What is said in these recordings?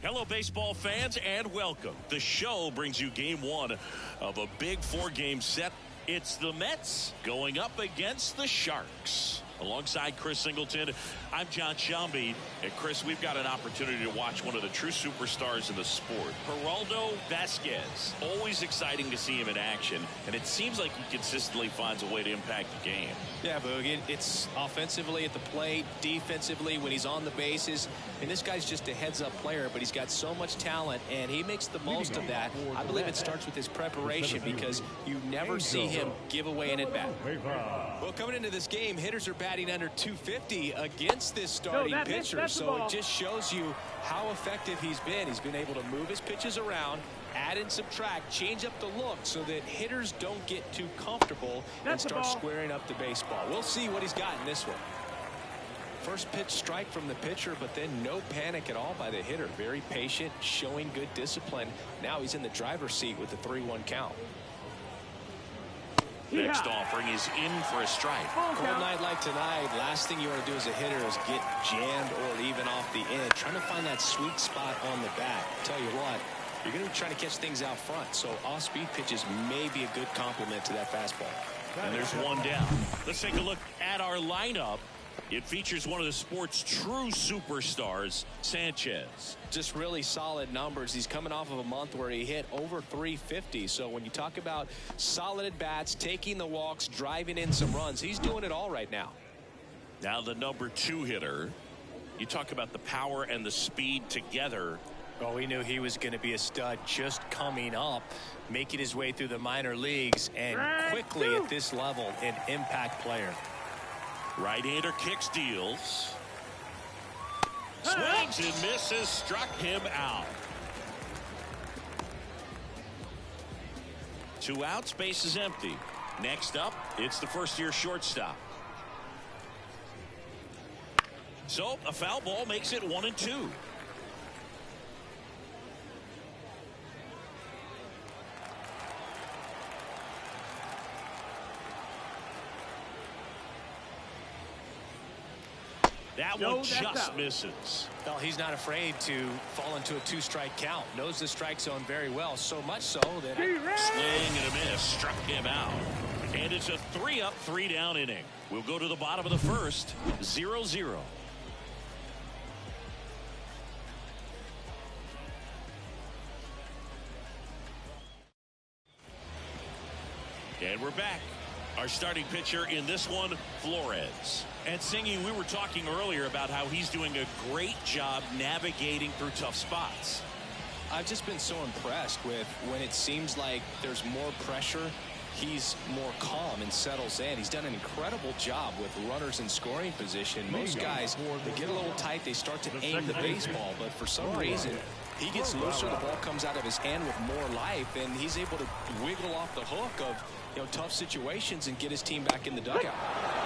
Hello, baseball fans, and welcome. The show brings you game one of a big four-game set. It's the Mets going up against the Sharks. Alongside Chris Singleton, I'm John Shambi. And Chris, we've got an opportunity to watch one of the true superstars in the sport, Geraldo Vasquez. Always exciting to see him in action, and it seems like he consistently finds a way to impact the game. Yeah, Boog, it's offensively at the plate, defensively when he's on the bases. And this guy's just a heads-up player, but he's got so much talent, and he makes the most of that. I believe it starts with his preparation because you never see him give away an at-bat. Well, coming into this game, hitters are batting under 250 against this starting pitcher, so it just shows you how effective he's been. He's been able to move his pitches around, add and subtract, change up the look so that hitters don't get too comfortable and start squaring up the baseball. We'll see what he's got in this one. First pitch strike from the pitcher, but then no panic at all by the hitter. Very patient, showing good discipline. Now he's in the driver's seat with the 3-1 count. Next offering is in for a strike. Cold night like tonight, last thing you want to do as a hitter is get jammed or even off the edge. Trying to find that sweet spot on the bat. Tell you what, you're going to be trying to catch things out front, so off-speed pitches may be a good complement to that fastball. And there's one down. Let's take a look at our lineup. It features one of the sport's true superstars, Sanchez. Just really solid numbers. He's coming off of a month where he hit over 350. So when you talk about solid at bats, taking the walks, driving in some runs, he's doing it all right now. Now the number 2 hitter. You talk about the power and the speed together. Oh, we knew he was going to be a stud just coming up, making his way through the minor leagues, and quickly at this level, an impact player. Right-hander kicks, deals. Swings and misses, struck him out. 2 outs, base is empty. Next up, it's the first-year shortstop. So a foul ball makes it 1-2. That one just misses. Well, he's not afraid to fall into a 2-strike count. Knows the strike zone very well, so much so that swing and a miss struck him out. And it's a 3-up, 3-down inning. We'll go to the bottom of the first, 0-0. And we're back. Our starting pitcher in this one, Flores. And Singy, we were talking earlier about how he's doing a great job navigating through tough spots. I've just been so impressed with when it seems like there's more pressure, he's more calm and settles in. He's done an incredible job with runners in scoring position. Most guys, they get a little tight, they start to aim the baseball, but for some reason, he gets looser, the ball comes out of his hand with more life, and he's able to wiggle off the hook of tough situations and get his team back in the dugout.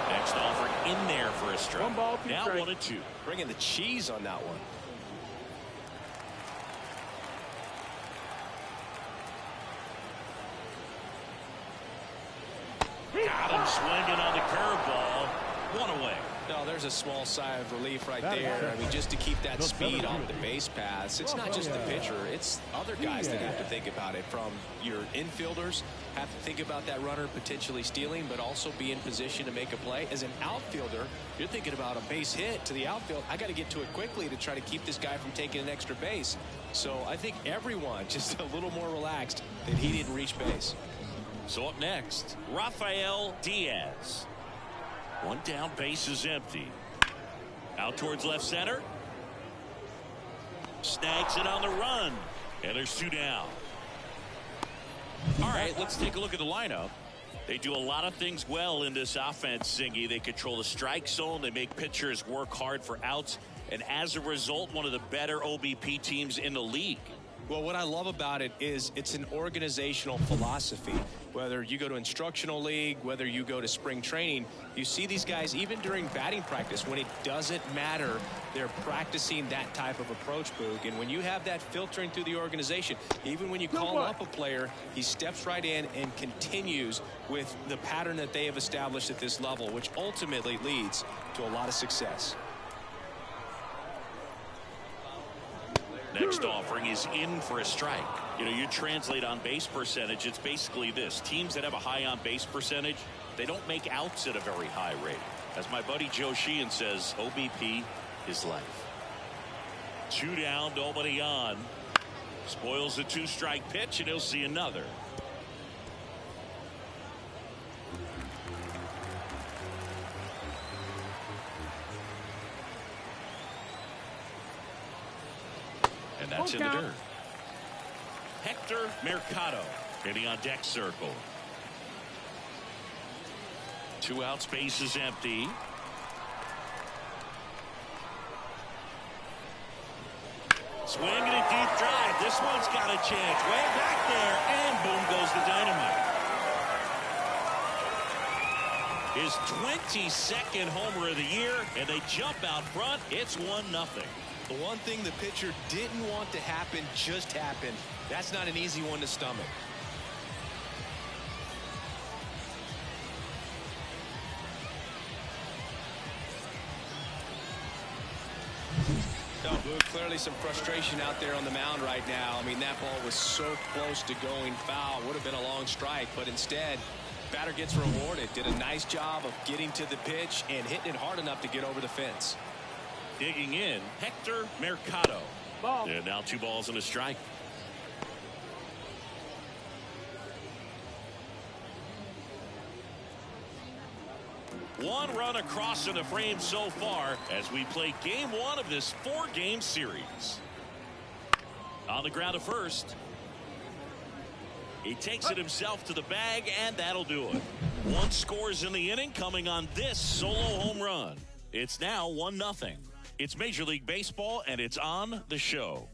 Next offer in there for a strike. Now 1-2. Bringing the cheese on that one. Got him swinging on the curveball. 1 away. No, there's a small sigh of relief right there. I mean, just to keep that speed off the base paths. It's not just the pitcher. It's other guys that have to think about it. From your infielders, have to think about that runner potentially stealing, but also be in position to make a play. As an outfielder, you're thinking about a base hit to the outfield. I got to get to it quickly to try to keep this guy from taking an extra base. So I think everyone just a little more relaxed that he didn't reach base. So up next, Rafael Diaz. 1 down, base is empty. Out towards left center. Snags it on the run. And there's 2 down. All right, let's take a look at the lineup. They do a lot of things well in this offense, Singy. They control the strike zone. They make pitchers work hard for outs. And as a result, one of the better OBP teams in the league. Well, what I love about it is it's an organizational philosophy. Whether you go to instructional league, whether you go to spring training, you see these guys even during batting practice when it doesn't matter, they're practicing that type of approach, Boog. And when you have that filtering through the organization, even when you call up a player, he steps right in and continues with the pattern that they have established at this level, which ultimately leads to a lot of success. Next offering is in for a strike. You know, you translate on base percentage, it's basically this. Teams that have a high on base percentage, they don't make outs at a very high rate. As my buddy Joe Sheehan says, OBP is life. 2 down, nobody on. Spoils the 2-strike pitch, and he'll see another. And that's in the dirt. Hector Mercado hitting on deck circle. 2 outs, base is empty. Swinging a deep drive. This one's got a chance. Way back there, and boom goes the dynamite. His 22nd homer of the year, and they jump out front. It's 1-0. The one thing the pitcher didn't want to happen just happened. That's not an easy one to stomach. No, clearly some frustration out there on the mound right now. I mean, that ball was so close to going foul. Would have been a long strike, but instead, batter gets rewarded. Did a nice job of getting to the pitch and hitting it hard enough to get over the fence. Digging in, Hector Mercado. Ball. And now 2 balls and a strike. One run across in the frame so far as we play game 1 of this 4-game series. On the ground at first. He takes it himself to the bag, and that'll do it. 1 scores in the inning, coming on this solo home run. It's now 1-0. It's Major League Baseball, and it's on the show.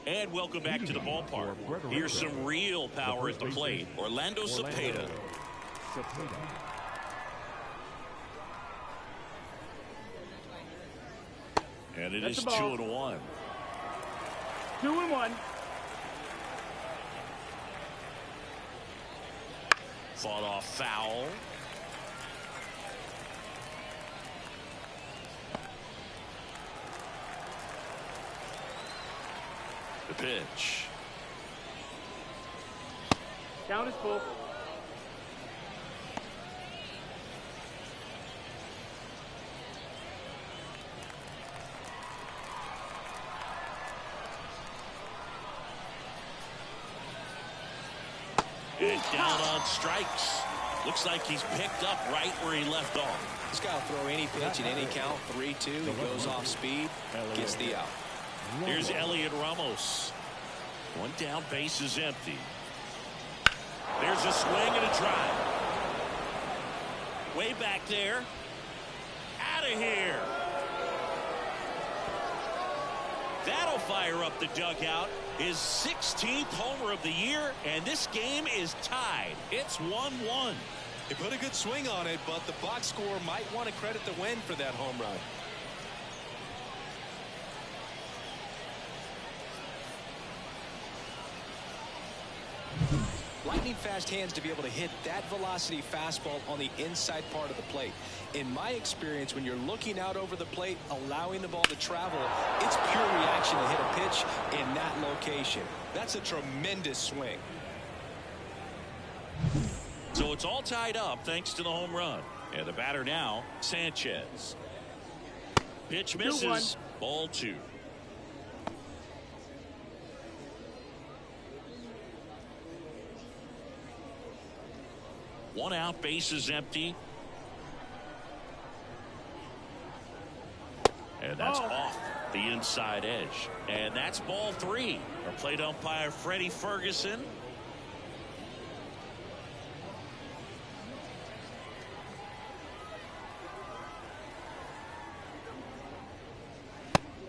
And welcome back to the ballpark. Here's some real power at the plate. Orlando Cepeda. And it is 2-1. 2-1. Fought off foul. The pitch. Count is full. And down on strikes. Looks like he's picked up right where he left off. He's got to throw any pitch in any count. 3-2. He goes off speed. Gets the out. Here's Elliot Ramos. 1 down, base is empty. There's a swing and a drive. Way back there. Out of here. That'll fire up the dugout. His 16th homer of the year, and this game is tied. It's 1-1. He put a good swing on it, but the box score might want to credit the win for that home run. Lightning fast hands to be able to hit that velocity fastball on the inside part of the plate. In my experience, when you're looking out over the plate, allowing the ball to travel, it's pure reaction to hit a pitch in that location. That's a tremendous swing. So it's all tied up thanks to the home run. And the batter now, Sanchez. Pitch misses. 2-1. Ball 2. One out, base is empty. And that's off the inside edge. And that's ball 3. Our plate umpire, Freddie Ferguson.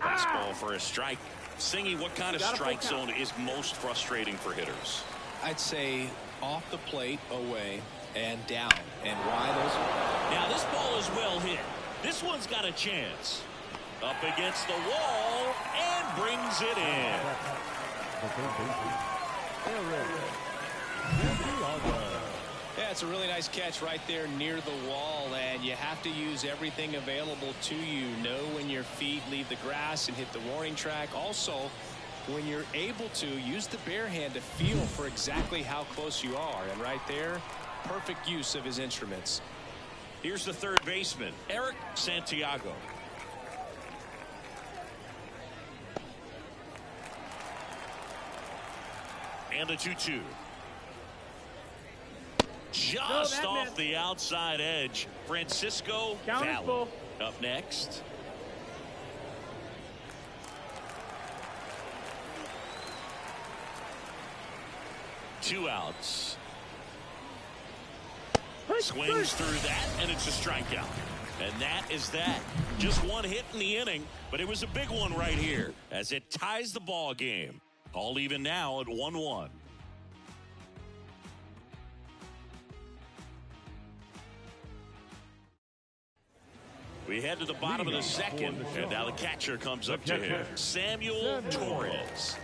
That's ball for a strike. Singy, what kind of strike zone is most frustrating for hitters? I'd say off the plate, away, and down. And why those? Now this ball is well hit. This one's got a chance. Up against the wall and brings it in. Yeah, it's a really nice catch right there near the wall, and you have to use everything available to you. Know when your feet leave the grass and hit the warning track. Also, when you're able to, use the bare hand to feel for exactly how close you are. And right there, perfect use of his instruments. Here's the third baseman, Eric Santiago. And the 2-2. Just off the outside edge, Francisco Valley up next. Two outs. Swings through that, and it's a strikeout. And that is that. Just one hit in the inning, but it was a big one right here as it ties the ball game. All even now at 1-1. We head to the bottom of the second, and now the catcher comes up to him, Samuel Torres.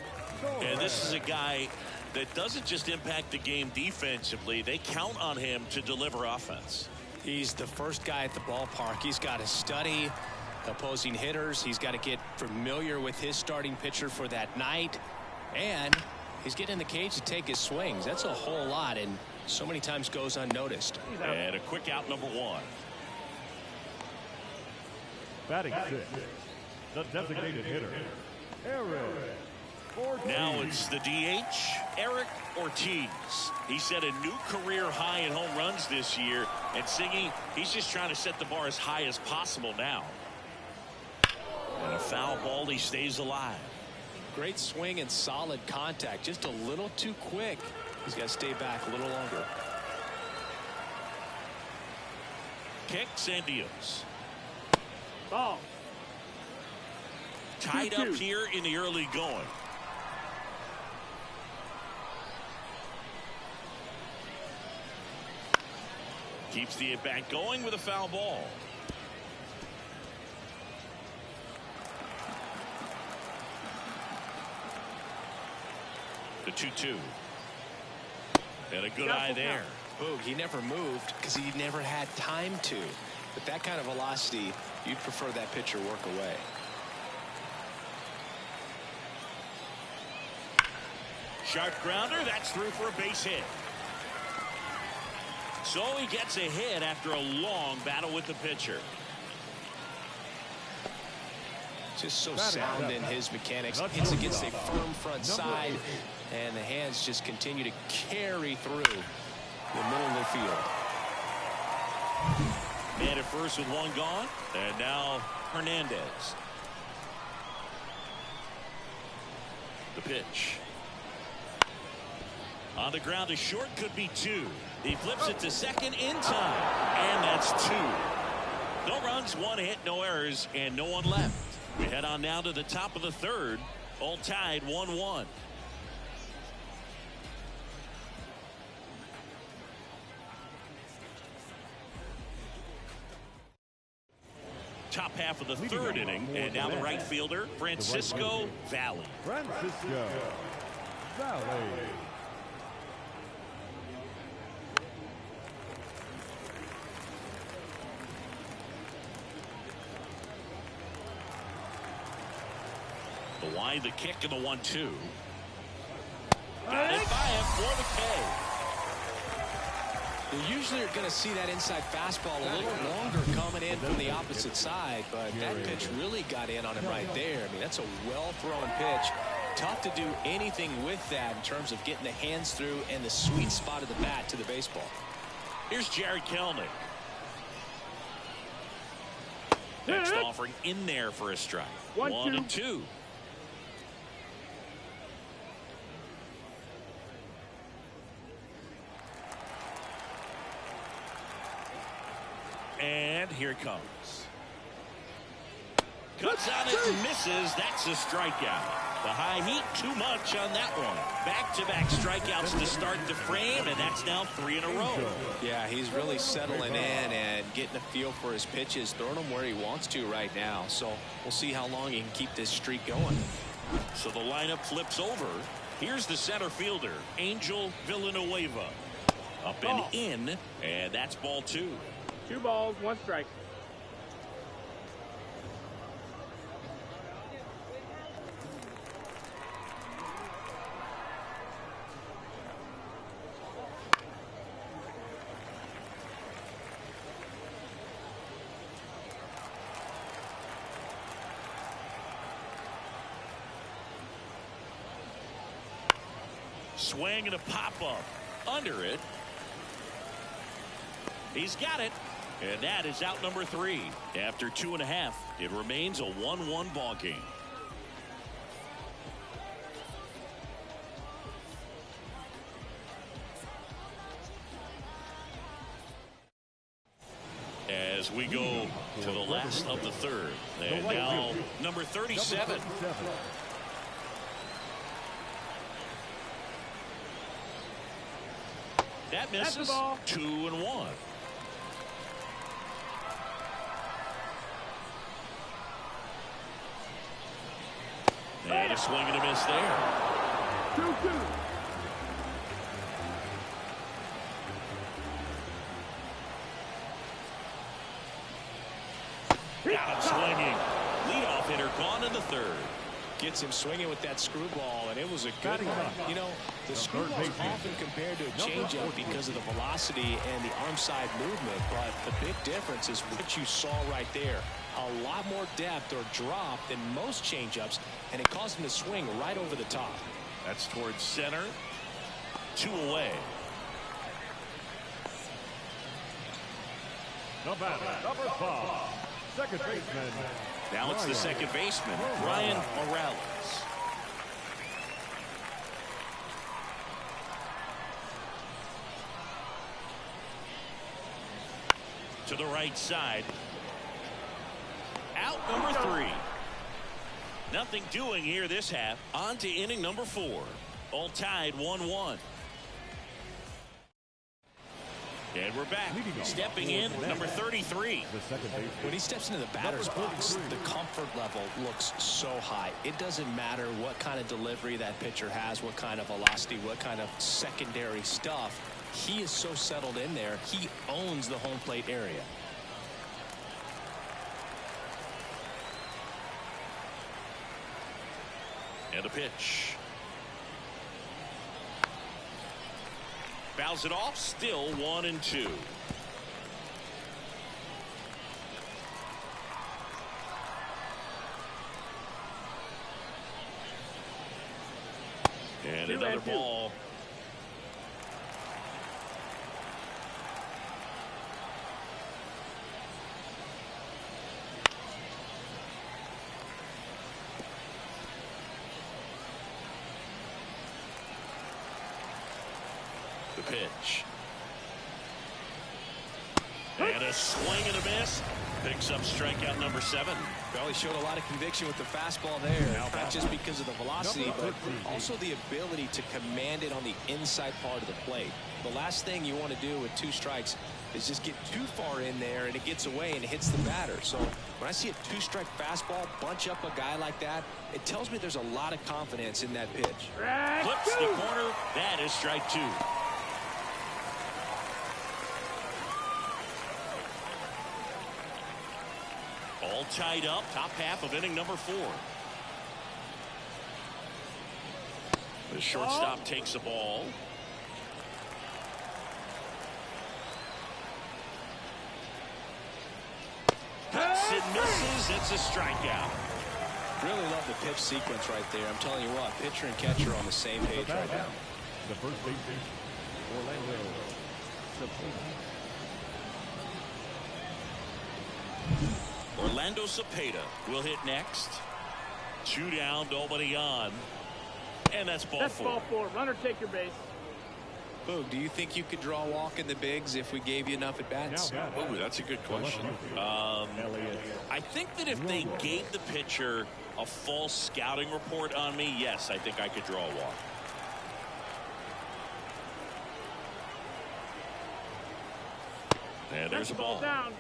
And this is a guy that doesn't just impact the game defensively. They count on him to deliver offense. He's the first guy at the ballpark. He's got to study opposing hitters. He's got to get familiar with his starting pitcher for that night. And he's getting in the cage to take his swings. That's a whole lot, and so many times goes unnoticed. And a quick out, number one. Batting six, the designated hitter, Eric Ortiz. Now it's the DH, Eric Ortiz. He set a new career high in home runs this year, and Siggy, he's just trying to set the bar as high as possible now. And a foul ball, he stays alive. Great swing and solid contact, just a little too quick. He's got to stay back a little longer. Kicks and deals. Ball. Tied up here in the early going. Keeps the at-bat going with a foul ball. The 2-2. And a good eye there. Boog, he never moved because he never had time to. But that kind of velocity, you'd prefer that pitcher work away. Sharp grounder, that's through for a base hit. So he gets a hit after a long battle with the pitcher. Just so sound in his mechanics. Hits against a firm front side, and the hands just continue to carry through the middle of the field. Man at first with one gone, and now Hernandez. The pitch. On the ground, a short, could be two. He flips it to second in time, and that's two. No runs, one hit, no errors, and no one left. We head on now to the top of the third, all tied 1-1. Top half of the third inning, and now the right fielder, Francisco Valley. Francisco Valley. The wide, the kick, and the 1-2. Got it by him for the K. You usually are going to see that inside fastball a little longer coming in from the opposite side, but that pitch really got in on him right there. I mean, that's a well-thrown pitch. Tough to do anything with that in terms of getting the hands through and the sweet spot of the bat to the baseball. Here's Jared Kelnick. Next offering in there for a strike. 1-2. And here it comes. Cuts on it and misses. That's a strikeout. The high heat, too much on that one. Back-to-back strikeouts to start the frame, and that's now 3 in a row. Yeah, he's really settling in and getting a feel for his pitches, throwing them where he wants to right now. So we'll see how long he can keep this streak going. So the lineup flips over. Here's the center fielder, Angel Villanueva. Up and in, and that's ball 2. 2 balls, 1 strike. Swing and a pop-up. Under it. He's got it. And that is out number 3. After 2.5, it remains a 1-1 ball game. As we go to the last of the 3rd. And now number 37. That misses. 2-1. And a swing and a miss there. 2-2. Now swinging. Leadoff hitter gone in the 3rd. Gets him swinging with that screwball, and it was a good one. You know, the screwball is often compared to a changeup because of the velocity and the arm side movement, but the big difference is what you saw right there. A lot more depth or drop than most changeups, and it caused him to swing right over the top. That's towards center. 2 away. The batter, number 5, second baseman. Now it's the second baseman, Ryan Morales. To the right side. Out number 3. Nothing doing here this half. On to inning number 4. All tied 1-1. And we're back. Stepping in, number 33. When he steps into the batter's box, the comfort level looks so high. It doesn't matter what kind of delivery that pitcher has, what kind of velocity, what kind of secondary stuff. He is so settled in there. He owns the home plate area. And a pitch. Fouls it off. Still 1-2. And another ball. The pitch. And a swing and a miss. Picks up strikeout number 7. Well, he showed a lot of conviction with the fastball there. Not just because of the velocity, but also the ability to command it on the inside part of the plate. The last thing you want to do with 2 strikes is just get too far in there and it gets away and it hits the batter. So when I see a 2-strike fastball bunch up a guy like that, it tells me there's a lot of confidence in that pitch. Flips the corner. That is strike 2. All tied up. Top half of inning number 4. The shortstop takes the ball. Cuts and misses. It's a strikeout. Really love the pitch sequence right there. I'm telling you what, pitcher and catcher are on the same page right now. The first baseman, Orlando. Orlando Cepeda will hit next. 2 down, nobody on. And that's ball 4. That's ball 4. Runner, take your base. Boog, do you think you could draw a walk in the bigs if we gave you enough at bats? Oh, that's a good question. I think that if they gave the pitcher a false scouting report on me, yes, I think I could draw a walk. And there's a ball. Down.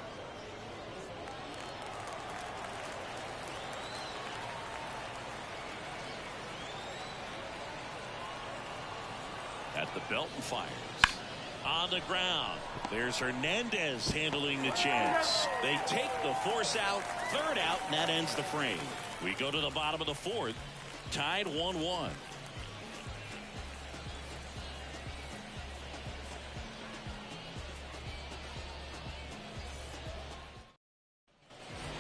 The belt and fires. On the ground. There's Hernandez handling the chance. They take the force out, third out, and that ends the frame. We go to the bottom of the fourth, tied 1-1.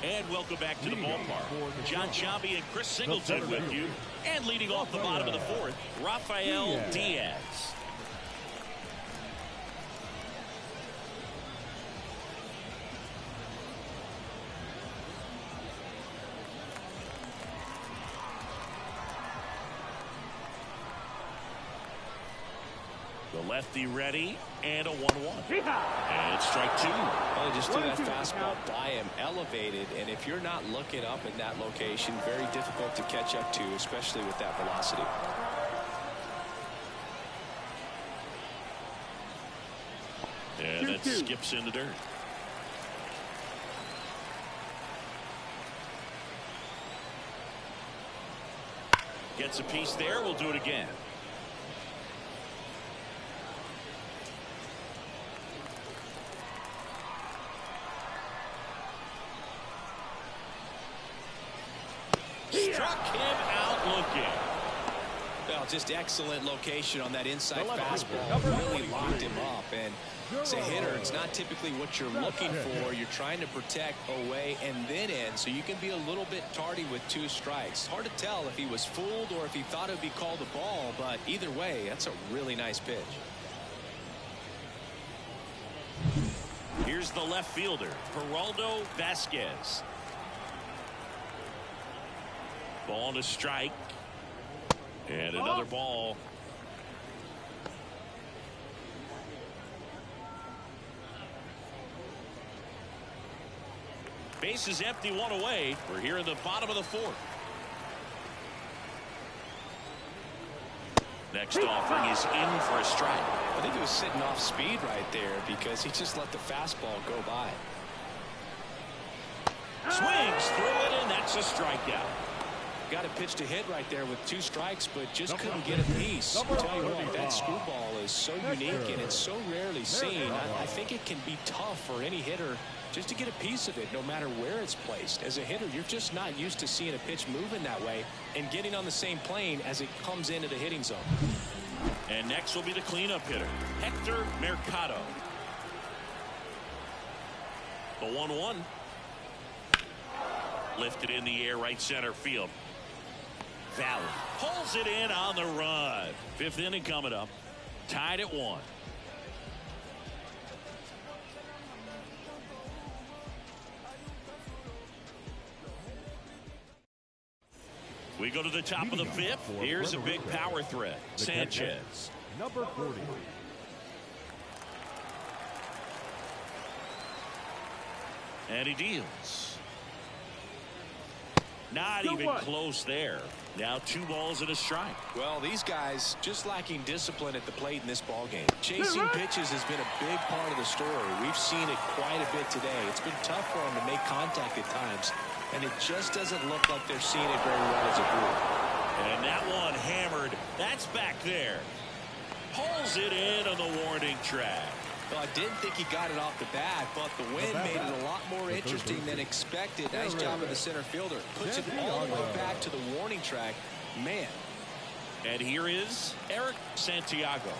And welcome back to the ballpark. John Sciambi and Chris Singleton with you. And leading off the bottom of the fourth, Rafael Diaz. The lefty ready, and a 1-1. And strike two. Well, he just threw that fastball by him, elevated, and if you're not looking up in that location, very difficult to catch up to, especially with that velocity. And that skips in the dirt. Gets a piece there. We'll do it again. Struck him out looking. Well, just excellent location on that inside fastball. Really locked him up. And as a hitter, it's not typically what you're looking for. You're trying to protect away and then in, so you can be a little bit tardy with 2 strikes. Hard to tell if he was fooled or if he thought it would be called a ball, but either way, that's a really nice pitch. Here's the left fielder, Geraldo Vasquez. Ball to strike. And another ball. Base is empty, 1 away. We're here in the bottom of the fourth. Next offering is in for a strike. I think he was sitting off speed right there because he just let the fastball go by. Swings through it, and that's a strikeout. Got a pitch to hit right there with 2 strikes, but just couldn't get a piece. I'll tell you what, that screwball is so unique and it's so rarely seen. I think it can be tough for any hitter just to get a piece of it, no matter where it's placed. As a hitter, you're just not used to seeing a pitch moving that way and getting on the same plane as it comes into the hitting zone. And next will be the cleanup hitter, Hector Mercado. The 1-1. Lifted in the air, right center field. Valley pulls it in on the run. 5th inning coming up. Tied at 1. We go to the top of the 5th. Here's a big power threat. Sanchez. Number 40. And he deals. Not even close there. Now 2 balls and a strike. Well, these guys just lacking discipline at the plate in this ballgame. Chasing pitches has been a big part of the story. We've seen it quite a bit today. It's been tough for them to make contact at times, and it just doesn't look like they're seeing it very well as a group. And that one hammered. That's back there. Pulls it in on the warning track. Well, I didn't think he got it off the bat, but the wind made it a lot more interesting than expected. Nice job of the center fielder. Puts it all the way back to the warning track. Man. And here is Eric Santiago.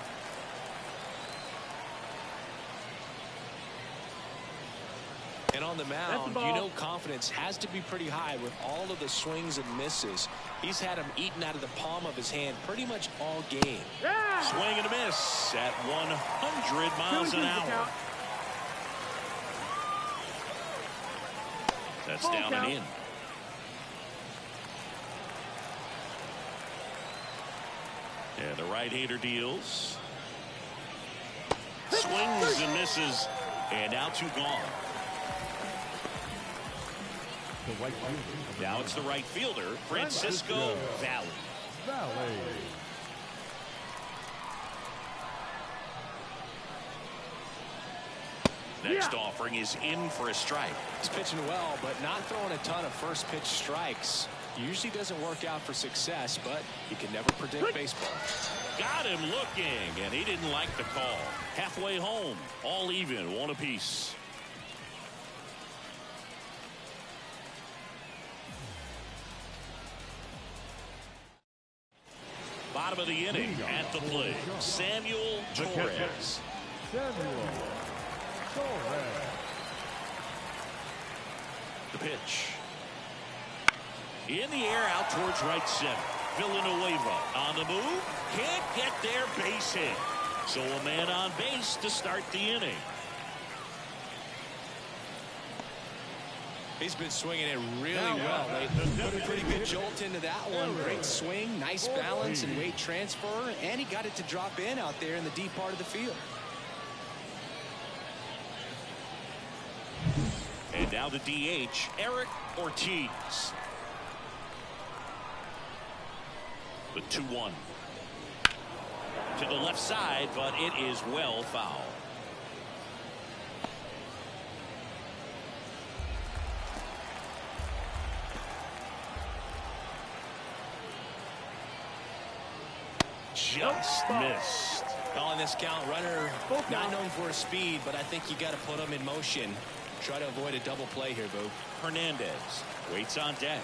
And on the mound, you know confidence has to be pretty high with all of the swings and misses. He's had them eaten out of the palm of his hand pretty much all game. Swing and a miss at 100 miles an hour. That's down and in. And the right-hander deals. Swings and misses. And now 2 gone. Now it's the right fielder, Francisco Valley. Next offering is in for a strike. He's pitching well, but not throwing a ton of first pitch strikes. Usually doesn't work out for success, but you can never predict baseball. Got him looking, and he didn't like the call. Halfway home, all even, one apiece. Bottom of the inning at the plate, Samuel Torres. Samuel Torres. The pitch. In the air out towards right center. Villanueva on the move. Can't get there, base hit. So a man on base to start the inning. He's been swinging it really well. They put a pretty good jolt into that one. Great swing, nice balance and weight transfer, and he got it to drop in out there in the deep part of the field. And now the DH, Eric Ortiz. The 2-1. To the left side, but it is well foul. Just missed. On this count, runner not known for his speed, but I think you got to put him in motion. Try to avoid a double play here, Boo. Hernandez waits on deck.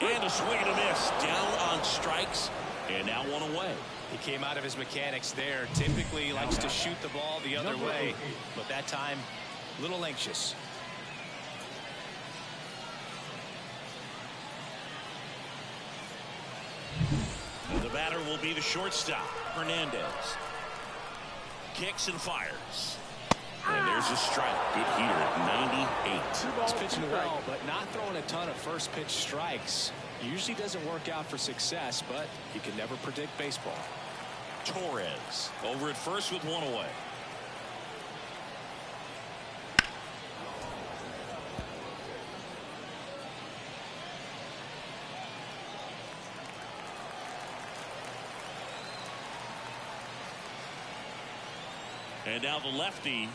And a swing and a miss. Down on strikes, and now one away. He came out of his mechanics there. Typically he likes to shoot the ball the other way, but that time a little anxious. The batter will be the shortstop, Hernandez. Kicks and fires. And there's a strike. Good heater at 98. He's pitching well, but not throwing a ton of first pitch strikes. Usually doesn't work out for success, but you can never predict baseball. Torres over at first with one away. And now the lefty.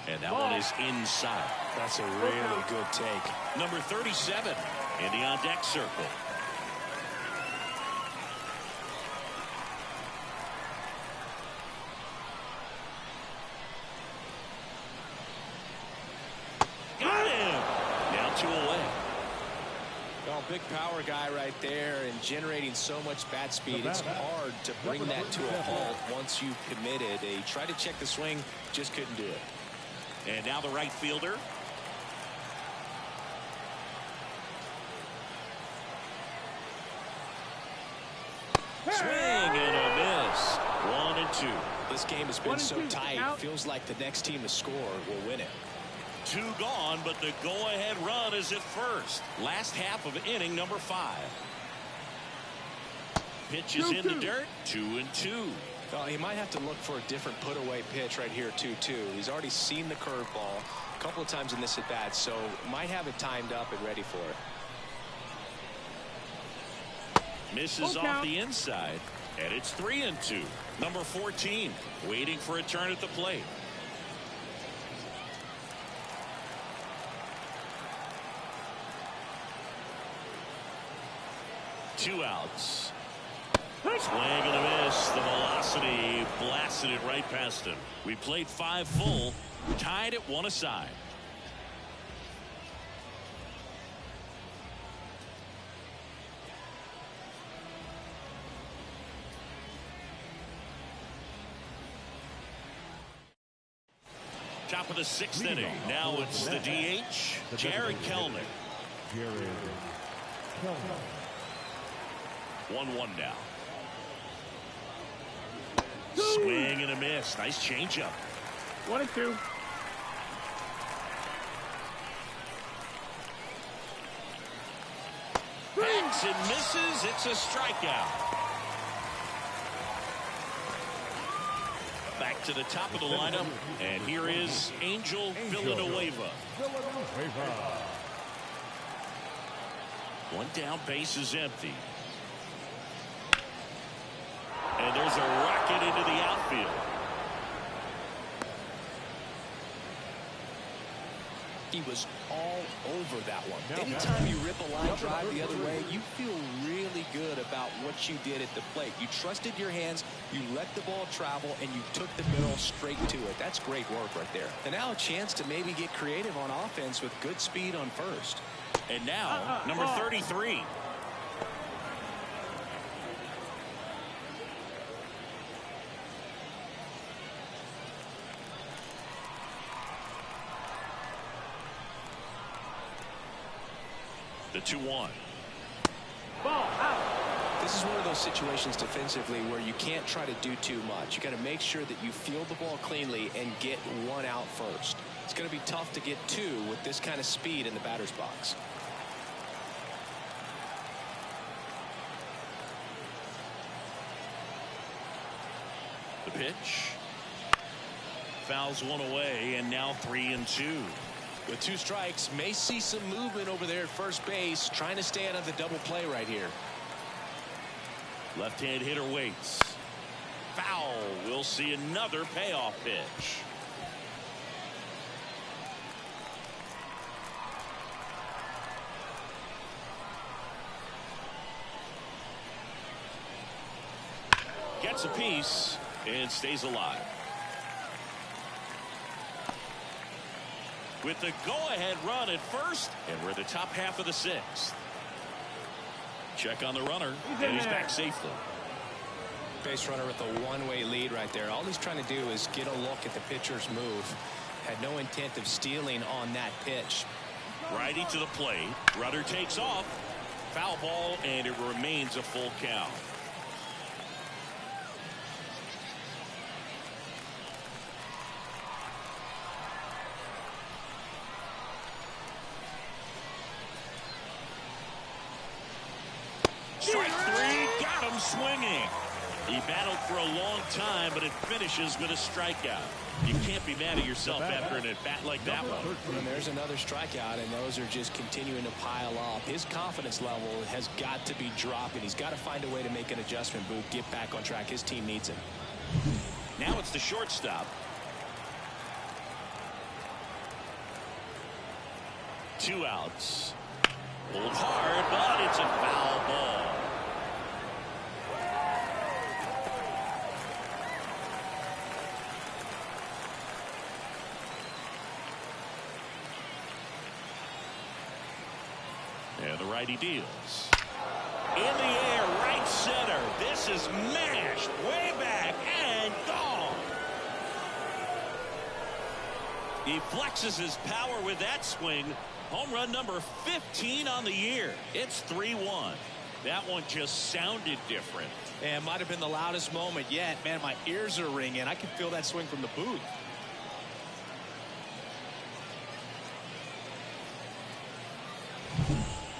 And that one is inside. That's a really good take. Number 37 in the on-deck circle. Got him! Now 2 away. Well, big power guy right there and generating so much bat speed. It's hard to bring that to a halt once you've committed. He tried to check the swing, just couldn't do it. And now the right fielder. Swing and a miss. 1 and 2. This game has been so tight. Feels like the next team to score will win it. 2 gone, but the go-ahead run is at first. Last half of inning number 5. Pitch is in the dirt. 2 and 2. Well, he might have to look for a different put-away pitch right here, 2-2. He's already seen the curveball a couple of times in this at-bat, so might have it timed up and ready for it. Misses off the inside, and it's 3 and 2. Number 14 waiting for a turn at the plate. Two outs. Swing and a miss. The velocity blasted it right past him. We played 5 full, tied at 1 aside. Top of the 6th inning. Now it's the DH, Jared Kelnick. 1-1 now. Swing and a miss. Nice changeup. 1 and 2. Hangs and misses. It's a strikeout. Back to the top of the lineup, and here is Angel Villanueva. 1 down, base is empty. And there's a rocket into the outfield. He was all over that one. Anytime you rip a line drive the other way, you feel really good about what you did at the plate. You trusted your hands, you let the ball travel, and you took the middle straight to it. That's great work right there. And now a chance to maybe get creative on offense with good speed on first. And now, number 33. The 2-1. Ball out. This is one of those situations defensively where you can't try to do too much. You got to make sure that you field the ball cleanly and get one out first. It's going to be tough to get two with this kind of speed in the batter's box. The pitch. Fouls one away, and now 3-2. With 2 strikes, may see some movement over there at first base, trying to stay out of the double play right here. Left-hand hitter waits. Foul. We'll see another payoff pitch. Gets a piece and stays alive. With the go-ahead run at first, and we're at the top half of the 6th. Check on the runner, and he's back safely. Base runner with a one-way lead right there. All he's trying to do is get a look at the pitcher's move. Had no intent of stealing on that pitch. Righty to the plate. Runner takes off. Foul ball, and it remains a full count. Strike 3, got him swinging. He battled for a long time, but it finishes with a strikeout. You can't be mad at yourself after an at-bat like that one. And there's another strikeout, and those are just continuing to pile up. His confidence level has got to be dropping. He's got to find a way to make an adjustment, Boot, get back on track. His team needs him. Now it's the shortstop. 2 outs. Pulled hard, but it's a foul ball. And the righty deals. In the air, right center. This is mashed way back and gone. He flexes his power with that swing. Home run number 15 on the year. It's 3-1. That one just sounded different. And might have been the loudest moment yet. Man, my ears are ringing. I can feel that swing from the booth.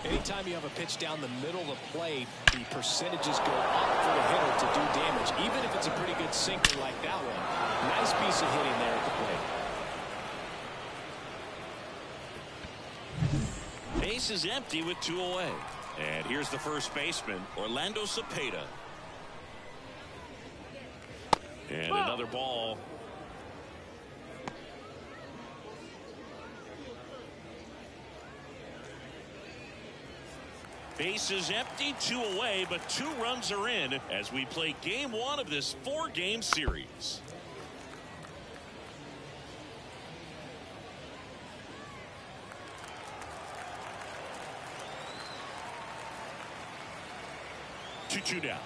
Anytime you have a pitch down the middle of the plate, the percentages go up for the hitter to do damage, even if it's a pretty good sinker like that one. Nice piece of hitting there at the plate. Base is empty with 2 away. And here's the first baseman, Orlando Cepeda. And another ball. Base is empty, 2 away, but 2 runs are in as we play game 1 of this 4-game series. Two down.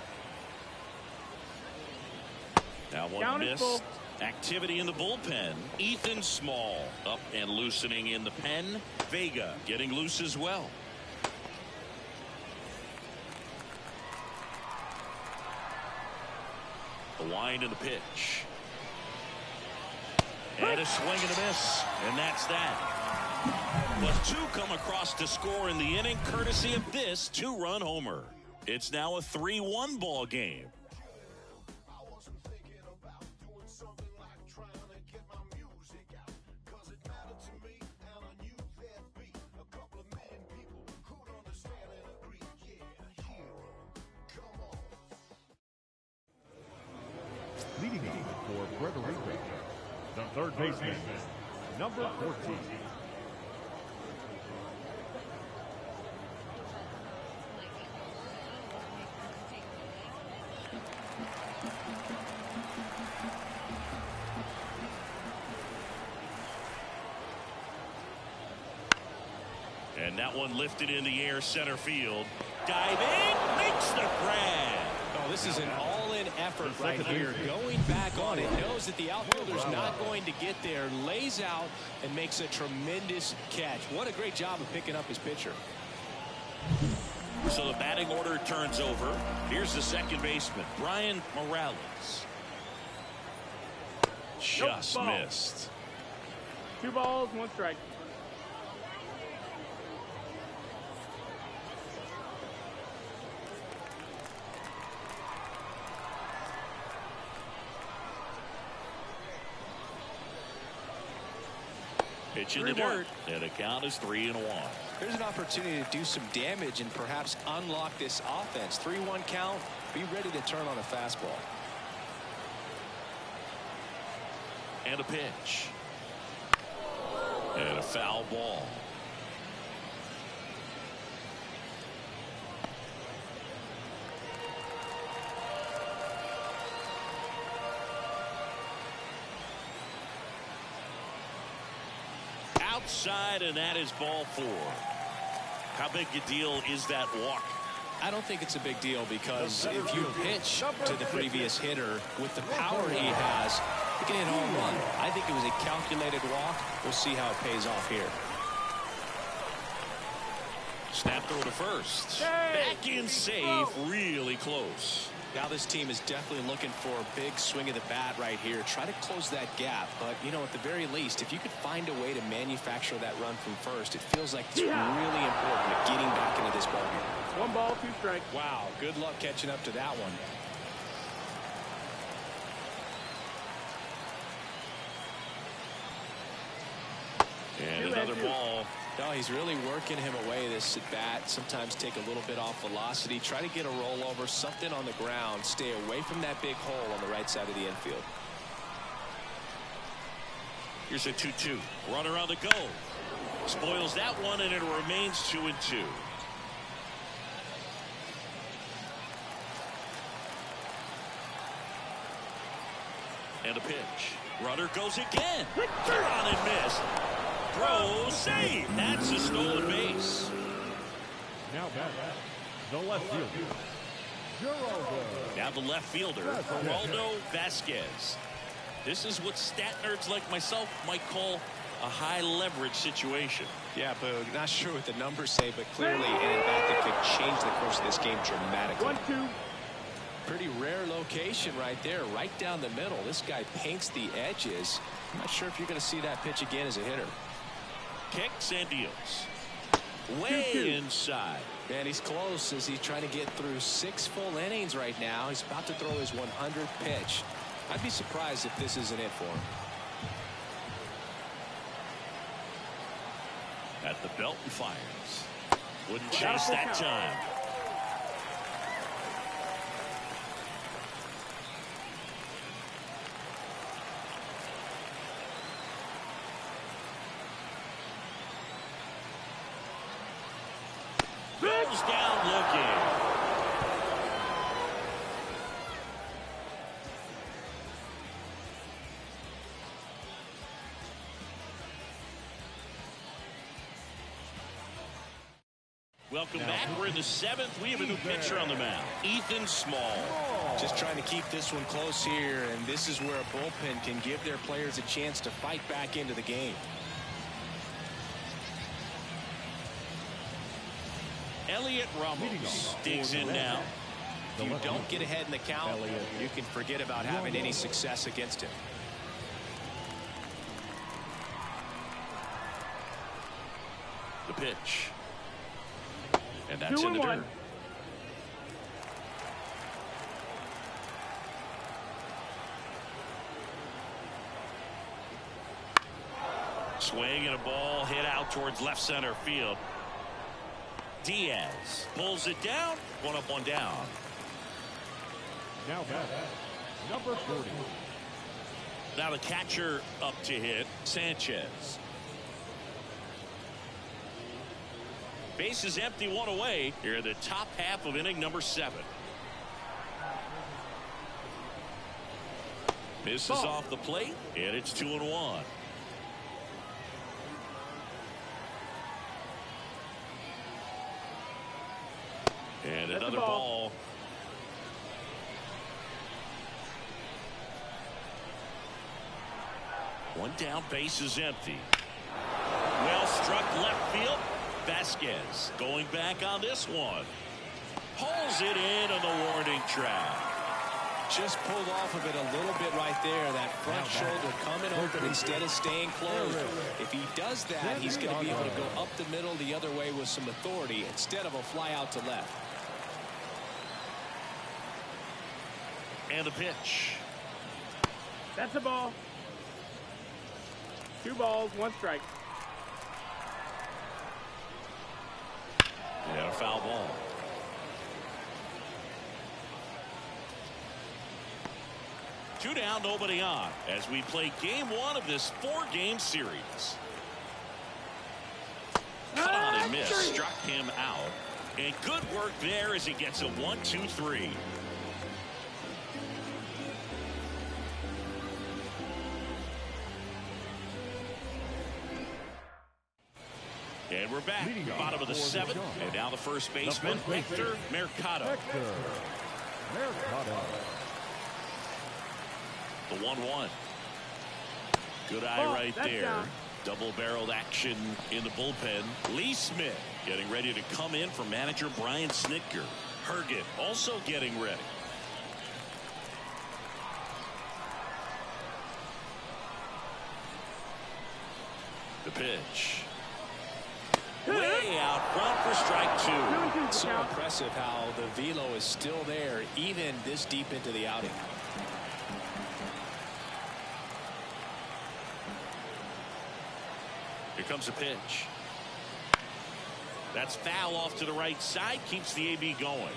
Now one missed. Activity in the bullpen. Ethan Small up and loosening in the pen. Vega getting loose as well. The wind and the pitch. And a swing and a miss. And that's that. But 2 come across to score in the inning courtesy of this 2-run homer. It's now a 3-1 ball game. Leading off for Puerto Rico, the third baseman, number 14. And that one lifted in the air center field. Diving, makes the grab. Oh, this is an all-in effort right here. Going back on it, knows that the outfielder's not going to get there, lays out, and makes a tremendous catch. What a great job of picking up his pitcher. So the batting order turns over. Here's the second baseman, Brian Morales. Just missed. 2 balls, 1 strike. Pitch in the dirt, and the count is 3-1. There's an opportunity to do some damage and perhaps unlock this offense. 3-1 count. Be ready to turn on a fastball. And a pitch. And a foul ball. Outside, and that is ball 4. How big a deal is that walk? I don't think it's a big deal because if you pitch to the previous hitter with the power he has, he can hit home run. I think it was a calculated walk. We'll see how it pays off here. Snap throw to first. Back in safe, really close. Now this team is definitely looking for a big swing of the bat right here. Try to close that gap. But, you know, at the very least, if you could find a way to manufacture that run from first, it feels like it's really important at getting back into this ballgame. 1 ball, 2 strikes. Wow, good luck catching up to that one. And another ball. No, he's really working him away this at bat. Sometimes take a little bit off velocity. Try to get a rollover, something on the ground. Stay away from that big hole on the right side of the infield. Here's a 2-2. Runner on the go. Spoils that one, and it remains 2-2. And a pitch. Runner goes again. Turn on and miss. Throw, save. That's a stolen base. Now back, the left fielder, Geraldo. Now the left fielder, Geraldo Vasquez. This is what stat nerds like myself might call a high leverage situation. Yeah, but not sure what the numbers say, but clearly an at-bat that could change the course of this game dramatically. 1-2. Pretty rare location right there, right down the middle. This guy paints the edges. I'm not sure if you're going to see that pitch again as a hitter. Kicks and deals. Way inside. Man, he's close as he's trying to get through 6 full innings right now. He's about to throw his 100th pitch. I'd be surprised if this isn't it for him. At the belt and fires. Wouldn't chase that time. Bill's down looking. Welcome back. We're in the 7th. We have a new pitcher on the mound, Ethan Small. Just trying to keep this one close here, and this is where a bullpen can give their players a chance to fight back into the game. Elliot Ramos digs in now. If you don't get ahead in the count, you can forget about having any success against him. The pitch. And that's in the dirt. Swing and a ball hit out towards left center field. Diaz pulls it down. 1 up, 1 down. Now back, number 40. Now the catcher up to hit, Sanchez. Base is empty, 1 away. Here in the top half of inning number 7. Misses off the plate, and it's 2-1. another ball. One down, base is empty. Well struck left field. Vasquez going back on this one. Pulls it in on the warning track. Just pulled off of it a little bit right there. That front shoulder coming open instead of staying closed. If he does that, he's going to be able to go up the middle the other way with some authority instead of a fly out to left. And the pitch. That's a ball. 2 balls, 1 strike. Yeah, a foul ball. Two down, nobody on, as we play game 1 of this 4-game series. Cut on and miss, struck him out. And good work there as he gets a 1-2-3. And we're back, bottom of the 7th, and now the first baseman, Hector Mercado. The 1-1. Good eye right there. Down. Double-barreled action in the bullpen. Lee Smith getting ready to come in for manager Brian Snitker. Herget also getting ready. The pitch. Way out front for strike 2. So impressive how the velo is still there even this deep into the outing. Here comes a pitch. That's foul off to the right side. Keeps the AB going.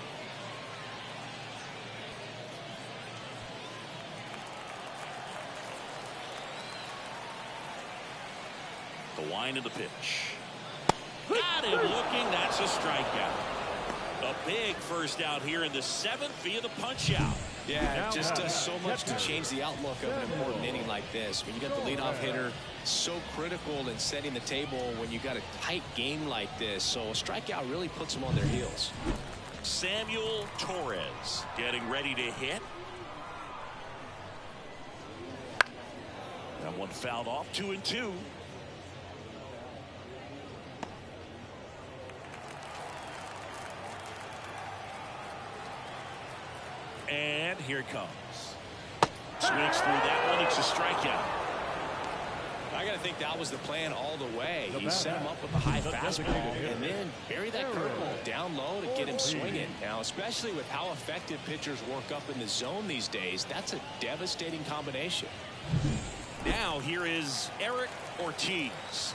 The wind of the pitch. Got him looking. That's a strikeout. A big first out here in the 7th via the punch out. Yeah, it just does so much to change the outlook of an important inning like this. When you got the leadoff hitter, so critical in setting the table when you got a tight game like this. So a strikeout really puts them on their heels. Samuel Torres getting ready to hit. That one fouled off. 2-2. And here it comes. Swings through that one. It's a strikeout. I got to think that was the plan all the way. He set him up with a high fastball and then bury that curveball down low to get him swinging. Now, especially with how effective pitchers work up in the zone these days, that's a devastating combination. Now here is Eric Ortiz.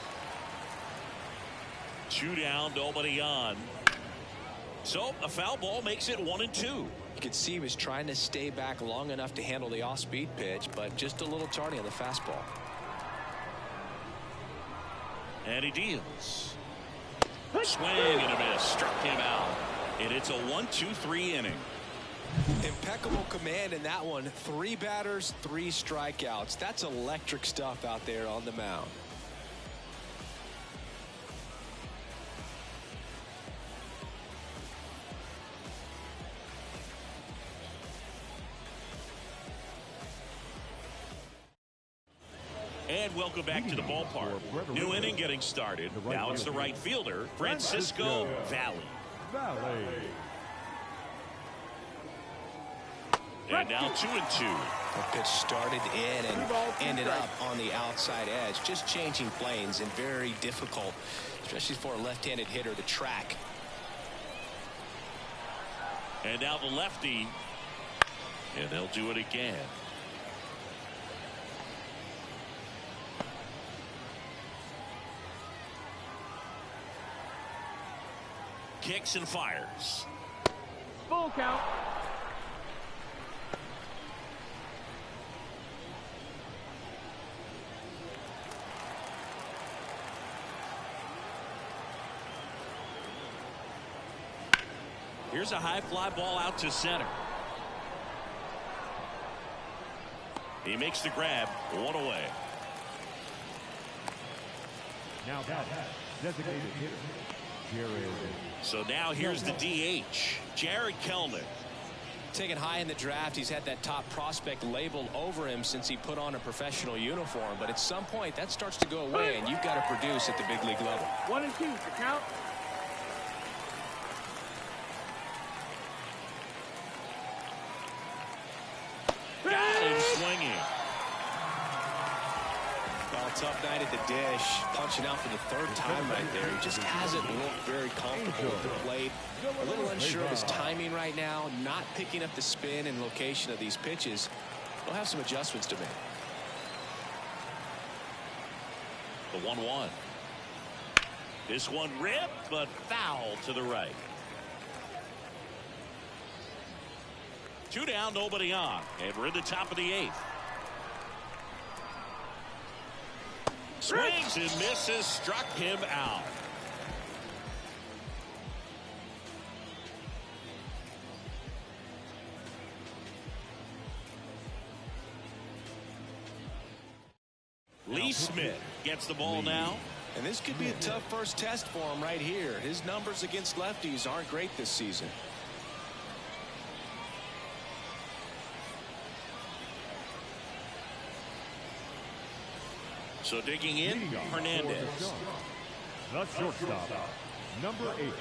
2 down, nobody on. So a foul ball makes it 1-2. You could see he was trying to stay back long enough to handle the off-speed pitch, but just a little tardy on the fastball. And he deals. Swing and a miss. Struck him out. And it's a 1-2-3 inning. Impeccable command in that one. 3 batters, 3 strikeouts. That's electric stuff out there on the mound. And welcome back to the ballpark. New inning getting started. Now it's the right fielder, Francisco Valley. And now 2-2. The pitch started in and ended up on the outside edge. Just changing planes and very difficult, especially for a left-handed hitter to track. And now the lefty. And they'll do it again. Kicks and fires. Full count. Here's a high fly ball out to center. He makes the grab. 1 away. Now that designated hitter, here is So now here's the DH, Jared Kelnick. Taken high in the draft, he's had that top prospect labeled over him since he put on a professional uniform. But at some point, that starts to go away, and you've got to produce at the big league level. 1 and 2, the count. Got him swinging. Well, tough night at the dish, punching out for the third time right there. He just hasn't looked very comfortable at the plate. A little unsure of his timing right now, not picking up the spin and location of these pitches. He'll have some adjustments to make. The 1-1. This one ripped, but foul to the right. 2 down, nobody on, and we're in the top of the 8th. Swings and misses, struck him out. Lee Smith gets the ball now. And this could be a tough first test for him right here. His numbers against lefties aren't great this season. So digging in, Hernandez. The shortstop, number 8.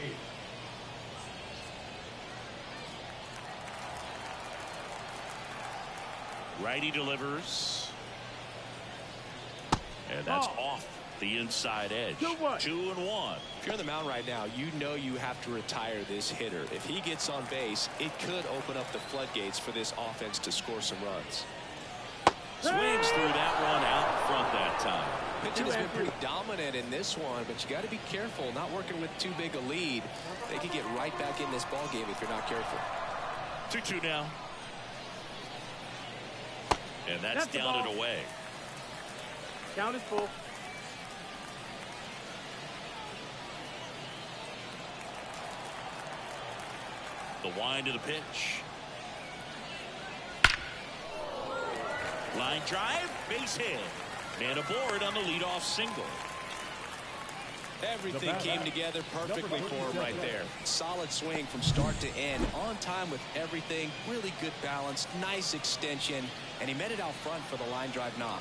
Righty delivers. And that's off the inside edge. 2-1. 2-1. If you're on the mound right now, you know you have to retire this hitter. If he gets on base, it could open up the floodgates for this offense to score some runs. Swings through that one out in front that time. Pitching has been pretty dominant in this one, but you got to be careful. Not working with too big a lead. They could get right back in this ball game if you're not careful. 2-2 now. And that's down and away. Count is full. The wind of the pitch. Line drive, base hit. And aboard on the leadoff single. Everything came together perfectly for him right there. Solid swing from start to end. On time with everything. Really good balance. Nice extension. And he met it out front for the line drive knock.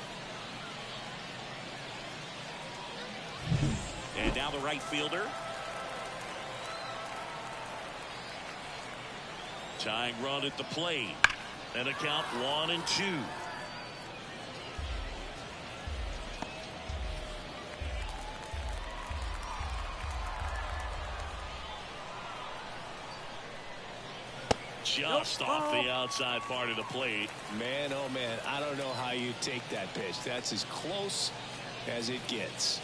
And now the right fielder. Tying run at the plate. And a count 1-2. Just off the outside part of the plate. Man, oh man, I don't know how you take that pitch. That's as close as it gets.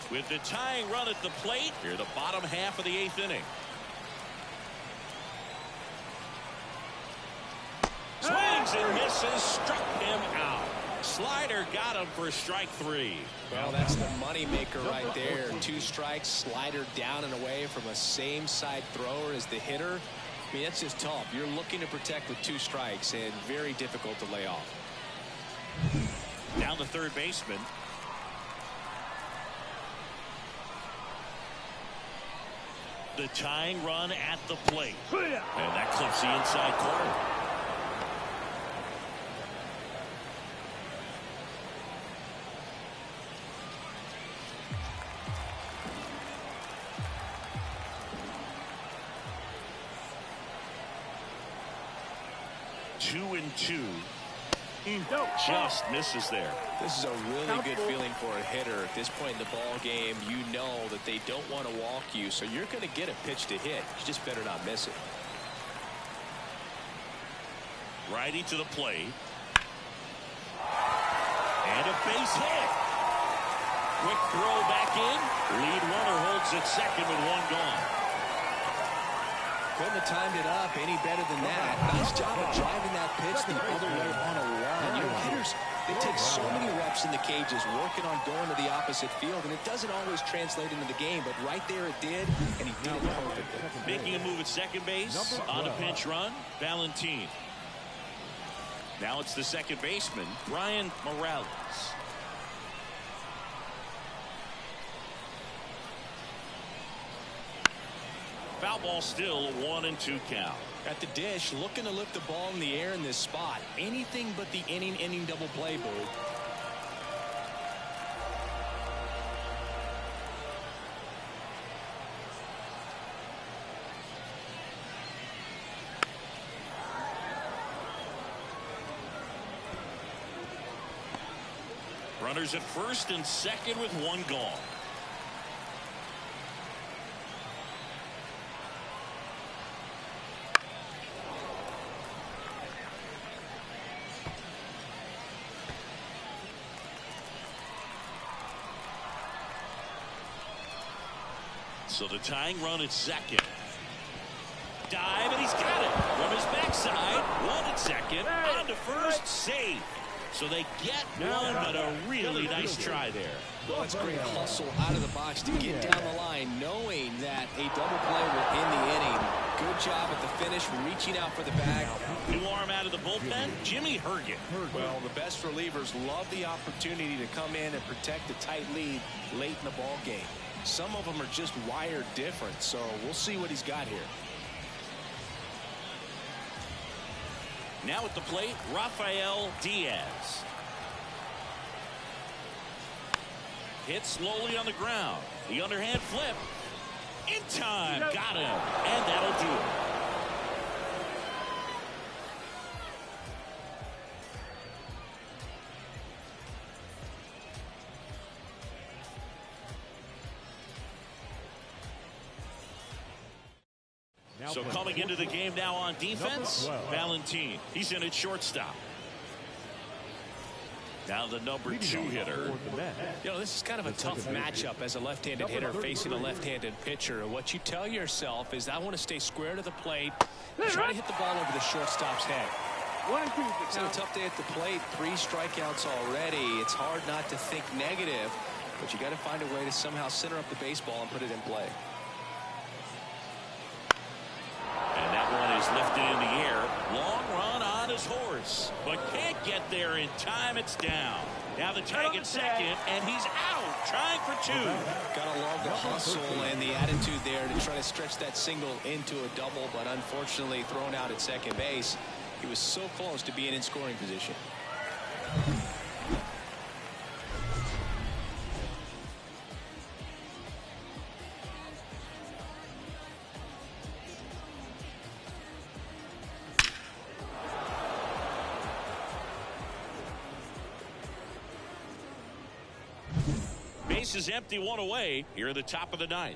With the tying run at the plate, here the bottom half of the 8th inning. Swings and misses, struck him out. Slider got him for strike 3. Well, that's the money maker right there. 2 strikes, slider down and away from a same side thrower as the hitter. I mean, that's just tough. You're looking to protect with 2 strikes and very difficult to lay off. Now the third baseman. The tying run at the plate. And that clips the inside corner. Two and 2. Just misses there. This is a really good feeling for a hitter. At this point in the ball game, you know that they don't want to walk you, so you're going to get a pitch to hit. You just better not miss it. Righty to the plate. And a base hit. Quick throw back in. Lead runner holds at second with 1 gone. Couldn't have timed it up any better than that. Nice job of driving that pitch the other way on a run. You know, hitters, they take so many reps in the cages working on going to the opposite field, and it doesn't always translate into the game, but right there it did, and he did it perfectly. Making a move at second base on a pinch run, Valentin. Now it's the second baseman, Brian Morales. Foul ball still, 1-2 count. At the dish, looking to lift the ball in the air in this spot. Anything but the inning double play, Boo. Runners at first and second with one gone. So the tying run at second. Dive, and he's got it from his backside. One at second, on to first, save. So they get one, but a really nice try there. Well, it's great hustle out of the box to get down the line, knowing that a double play will end the inning. Good job at the finish, reaching out for the bag. New arm out of the bullpen, Jimmy Hergen. Well, the best relievers love the opportunity to come in and protect a tight lead late in the ball game. Some of them are just wired different, so we'll see what he's got here. Now at the plate, Rafael Diaz. Hit slowly on the ground. The underhand flip. In time. Got him. And that'll do it. So coming into the game now on defense, Valentin. He's in at shortstop. Now the number 2 hitter. You know, this is kind of a tough matchup as a left-handed hitter facing a left-handed pitcher. And what you tell yourself is, I want to stay square to the plate, try to hit the ball over the shortstop's head. 1-2. It's been a tough day at the plate. 3 strikeouts already. It's hard not to think negative, but you got to find a way to somehow center up the baseball and put it in play. And that one is lifted in the air. Long run on his horse, but can't get there in time. It's down. Now the tag at second, and he's out, trying for 2. Gotta love the hustle and the attitude there to try to stretch that single into a double, but unfortunately thrown out at second base. He was so close to being in scoring position. Base is empty, 1 away here at the top of the 9th.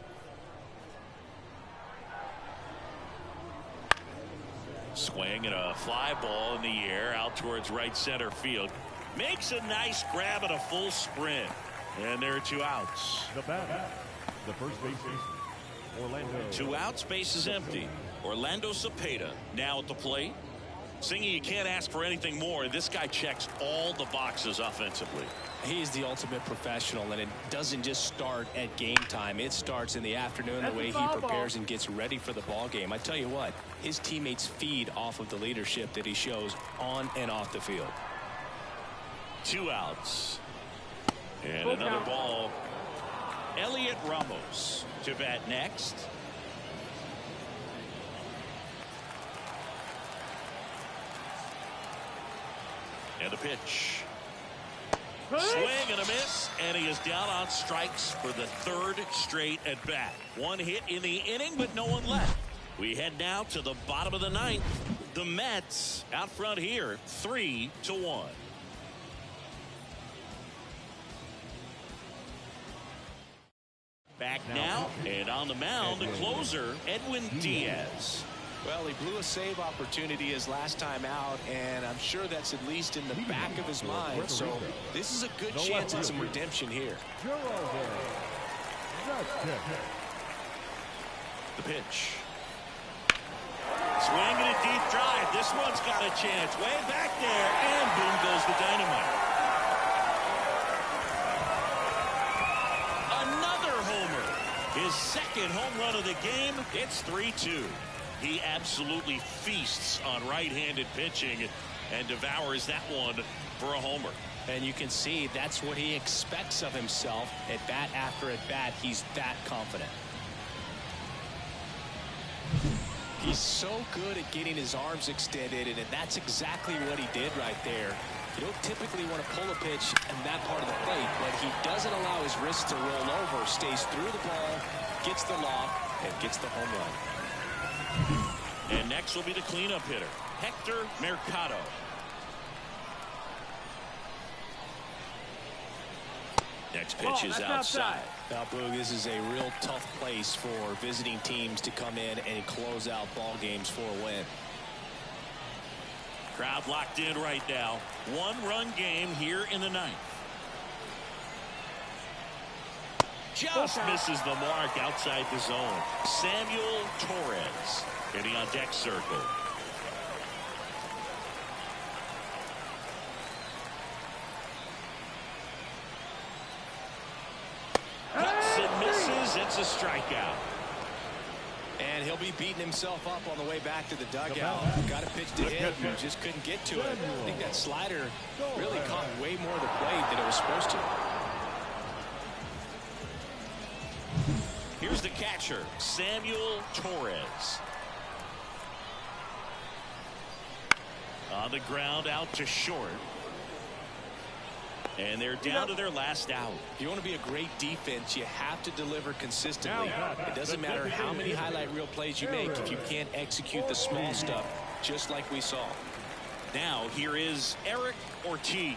Swing and a fly ball in the air out towards right center field. Makes a nice grab and a full sprint. And there are 2 outs. The batter, the first baseman, Orlando. 2 outs, base is empty. Orlando Cepeda now at the plate. Singy, you can't ask for anything more. This guy checks all the boxes offensively. He is the ultimate professional, and it doesn't just start at game time. It starts in the afternoon, the way he prepares and gets ready for the ball game. I tell you what, his teammates feed off of the leadership that he shows on and off the field. 2 outs. And another ball. Elliot Ramos to bat next. And the pitch. Swing and a miss, and he is down on strikes for the 3rd straight at bat. 1 hit in the inning, but no one left. We head now to the bottom of the 9th. The Mets out front here, 3-1. Back now, and on the mound, the closer, Edwin Diaz. Well, he blew a save opportunity his last time out, and I'm sure that's at least in the back of his mind. So this is a good chance at some redemption here. The pitch. Swinging a deep drive. This one's got a chance. Way back there. And boom goes the dynamite. Another homer. His second home run of the game. It's 3-2. He absolutely feasts on right-handed pitching and devours that one for a homer. And you can see that's what he expects of himself at bat after at bat. He's that confident. He's so good at getting his arms extended, and that's exactly what he did right there. You don't typically want to pull a pitch in that part of the plate, but he doesn't allow his wrist to roll over, stays through the ball, gets the loft, and gets the home run. And next will be the cleanup hitter, Hector Mercado. Next pitch is outside. Now, Boog, this is a real tough place for visiting teams to come in and close out ball games for a win. Crowd locked in right now. One-run game here in the ninth. Just misses the mark outside the zone. Samuel Torres getting on deck circle. It's a strikeout. And he'll be beating himself up on the way back to the dugout. Got a pitch to hit, just couldn't get to it. I think that slider really caught way more of the plate than it was supposed to. Here's the catcher, Samuel Torres. On the ground, out to short. And they're down to their last out. You want to be a great defense, you have to deliver consistently. It doesn't matter how many highlight reel plays you make if you can't execute the small stuff, just like we saw. Now here is Eric Ortiz.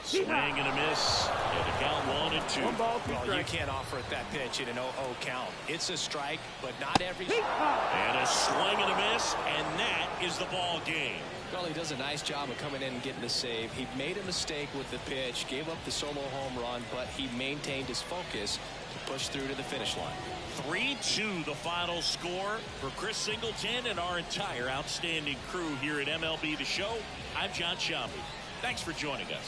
Swing and a miss. And a count 1-2. Well, you can't offer it that pitch in an 0-0 count. It's a strike, but not every. And a swing and a miss, and that is the ball game. Well, he does a nice job of coming in and getting the save. He made a mistake with the pitch, gave up the solo home run, but he maintained his focus to push through to the finish line. 3-2 the final score for Chris Singleton and our entire outstanding crew here at MLB The Show. I'm John Shambi. Thanks for joining us.